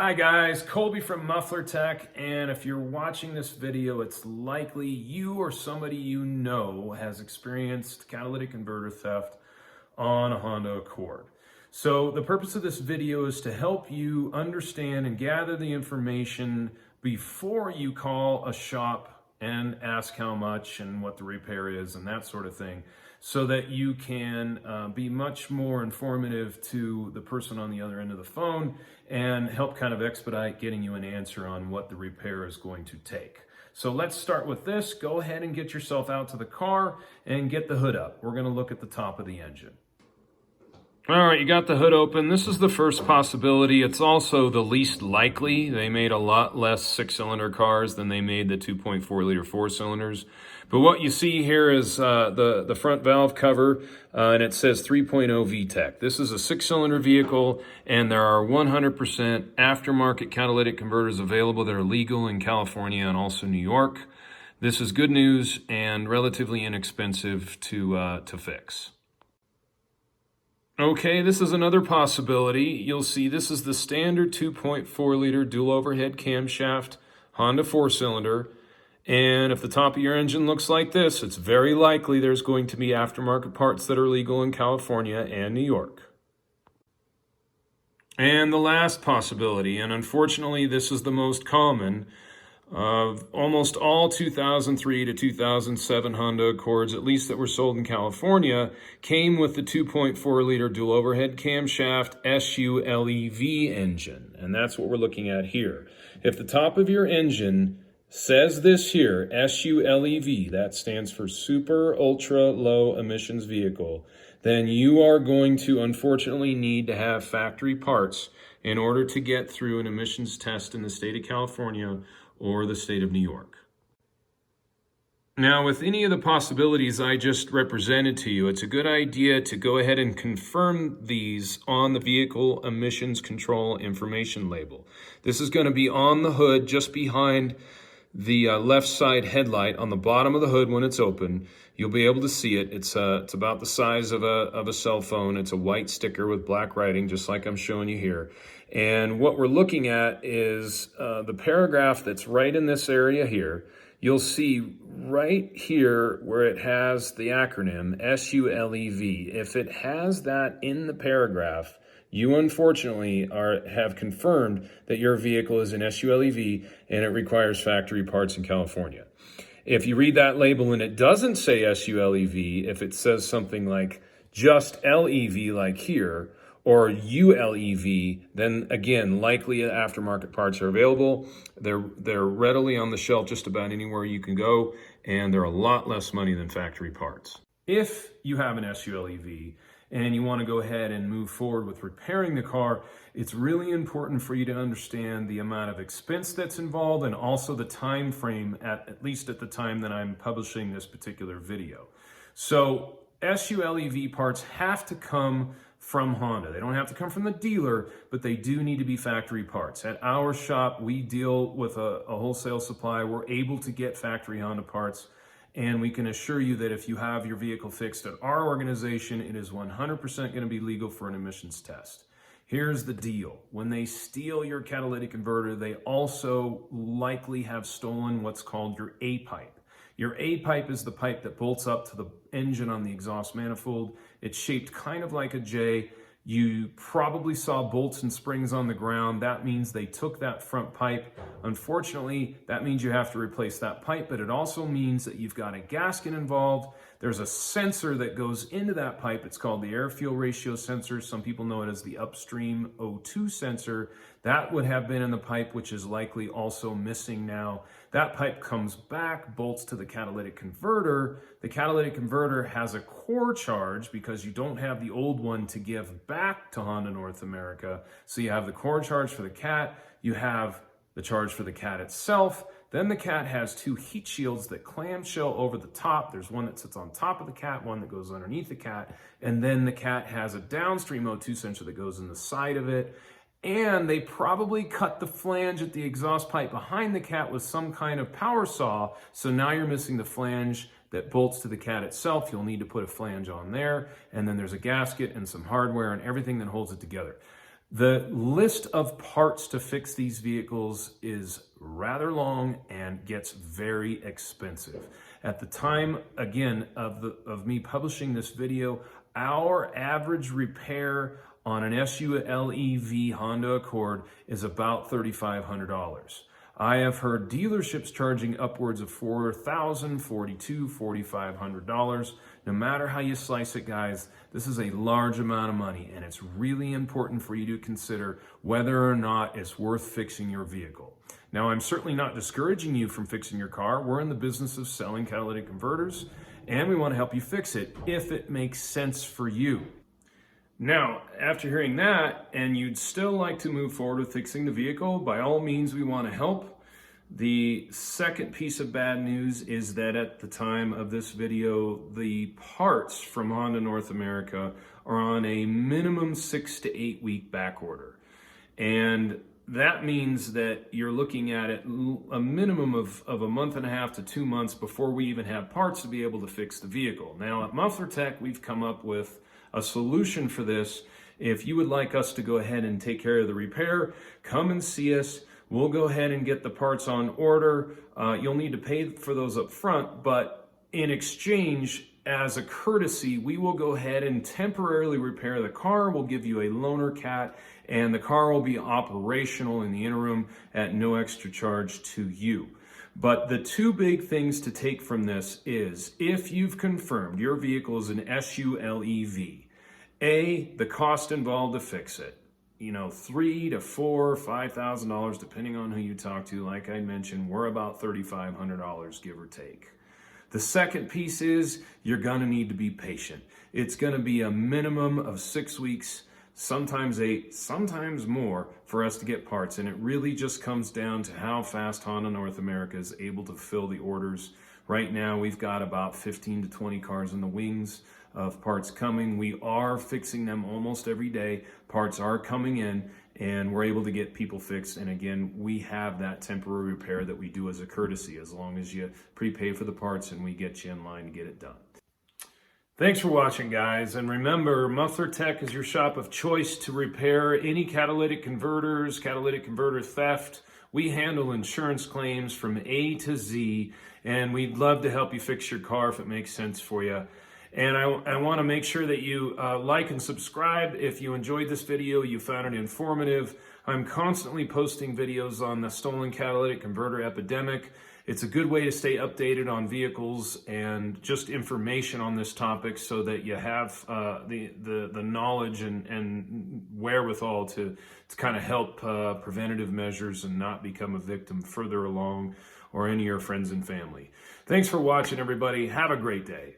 Hi guys, Colby from Muffler Tech, and if you're watching this video, it's likely you or somebody you know has experienced catalytic converter theft on a Honda Accord. So the purpose of this video is to help you understand and gather the information before you call a shop and ask how much and what the repair is and that sort of thing, so that you can be much more informative to the person on the other end of the phone and help kind of expedite getting you an answer on what the repair is going to take. So let's start with this. Go ahead and get yourself out to the car and get the hood up. We're going to look at the top of the engine. All right, you got the hood open. This is the first possibility. It's also the least likely. They made a lot less six-cylinder cars than they made the 2.4-liter four-cylinders. But what you see here is the front valve cover, and it says 3.0 VTEC. This is a six-cylinder vehicle, and there are 100% aftermarket catalytic converters available that are legal in California and also New York. This is good news and relatively inexpensive to fix. Okay, this is another possibility. You'll see this is the standard 2.4-liter dual overhead camshaft Honda four-cylinder. And if the top of your engine looks like this, it's very likely there's going to be aftermarket parts that are legal in California and New York. And the last possibility, and unfortunately this is the most common, almost all 2003 to 2007 Honda Accords, at least that were sold in California, came with the 2.4-liter dual overhead camshaft SULEV engine. And that's what we're looking at here. If the top of your engine says this here, SULEV, that stands for Super Ultra Low Emissions Vehicle, then you are going to unfortunately need to have factory parts in order to get through an emissions test in the state of California or the state of New York. Now, with any of the possibilities I just represented to you, it's a good idea to go ahead and confirm these on the vehicle emissions control information label. This is going to be on the hood just behind the left side headlight on the bottom of the hood. When it's open, you'll be able to see it. It's about the size of a cell phone. It's a white sticker with black writing, just like I'm showing you here. And what we're looking at is the paragraph that's right in this area here. You'll see right here where it has the acronym SULEV. If it has that in the paragraph, you unfortunately have confirmed that your vehicle is an SULEV and it requires factory parts in California. If you read that label and it doesn't say SULEV, if it says something like just LEV like here, or ULEV, then again, likely aftermarket parts are available. They're readily on the shelf just about anywhere you can go, and they're a lot less money than factory parts. If you have an SULEV and you want to go ahead and move forward with repairing the car, it's really important for you to understand the amount of expense that's involved and also the time frame, at least at the time that I'm publishing this particular video. So SULEV parts have to come from Honda. They don't have to come from the dealer, but they do need to be factory parts. At our shop, we deal with a wholesale supply. We're able to get factory Honda parts, and we can assure you that if you have your vehicle fixed at our organization, it is 100% going to be legal for an emissions test. Here's the deal. When they steal your catalytic converter, they also likely have stolen what's called your A-pipe. Your A-pipe is the pipe that bolts up to the engine on the exhaust manifold. It's shaped kind of like a J. You probably saw bolts and springs on the ground. That means they took that front pipe. Unfortunately, that means you have to replace that pipe, but it also means that you've got a gasket involved. There's a sensor that goes into that pipe. It's called the air-fuel ratio sensor. Some people know it as the upstream O2 sensor. That would have been in the pipe, which is likely also missing now. That pipe comes back, bolts to the catalytic converter. The catalytic converter has a core charge because you don't have the old one to give back to Honda North America. So you have the core charge for the Cat, you have the charge for the Cat itself. Then the Cat has two heat shields that clamshell over the top. There's one that sits on top of the Cat, one that goes underneath the Cat. And then the Cat has a downstream O2 sensor that goes in the side of it. And they probably cut the flange at the exhaust pipe behind the Cat with some kind of power saw. So now you're missing the flange that bolts to the Cat itself. You'll need to put a flange on there. And then there's a gasket and some hardware and everything that holds it together. The list of parts to fix these vehicles is rather long and gets very expensive. At the time, again, of me publishing this video, our average repair on an SULEV Honda Accord is about $3,500. I have heard dealerships charging upwards of $4,000, $4,200, $4,500. No matter how you slice it, guys, this is a large amount of money, and it's really important for you to consider whether or not it's worth fixing your vehicle. Now, I'm certainly not discouraging you from fixing your car. We're in the business of selling catalytic converters, and we want to help you fix it if it makes sense for you. Now, after hearing that, and you'd still like to move forward with fixing the vehicle, by all means, we want to help. The second piece of bad news is that at the time of this video, the parts from Honda North America are on a minimum 6 to 8 week back order. And that means that you're looking at it a minimum of a month and a half to 2 months before we even have parts to be able to fix the vehicle. Now, at Muffler Tech, we've come up with a solution for this. If you would like us to go ahead and take care of the repair, come and see us. We'll go ahead and get the parts on order. You'll need to pay for those up front, but in exchange, as a courtesy, we will go ahead and temporarily repair the car. We'll give you a loaner cat, and the car will be operational in the interim at no extra charge to you. But the two big things to take from this is, if you've confirmed your vehicle is an SULEV, A, the cost involved to fix it, $3,000 to $4,000, $5,000, depending on who you talk to. Like I mentioned, we're about $3,500, give or take. The second piece is you're gonna need to be patient. It's gonna be a minimum of 6 weeks, sometimes 8, sometimes more for us to get parts. And it really just comes down to how fast Honda North America is able to fill the orders. Right now, we've got about 15 to 20 cars in the wings of parts coming. We are fixing them almost every day. Parts are coming in, and we're able to get people fixed. And again, we have that temporary repair that we do as a courtesy, as long as you prepay for the parts and we get you in line to get it done. Thanks for watching, guys. And remember, Muffler Tech is your shop of choice to repair any catalytic converters, catalytic converter theft. We handle insurance claims from A to Z, and we'd love to help you fix your car if it makes sense for you. And I want to make sure that you like and subscribe. If you enjoyed this video, you found it informative. I'm constantly posting videos on the stolen catalytic converter epidemic. It's a good way to stay updated on vehicles and just information on this topic, so that you have the knowledge and wherewithal to kind of help preventative measures and not become a victim further along, or any of your friends and family. Thanks for watching, everybody. Have a great day.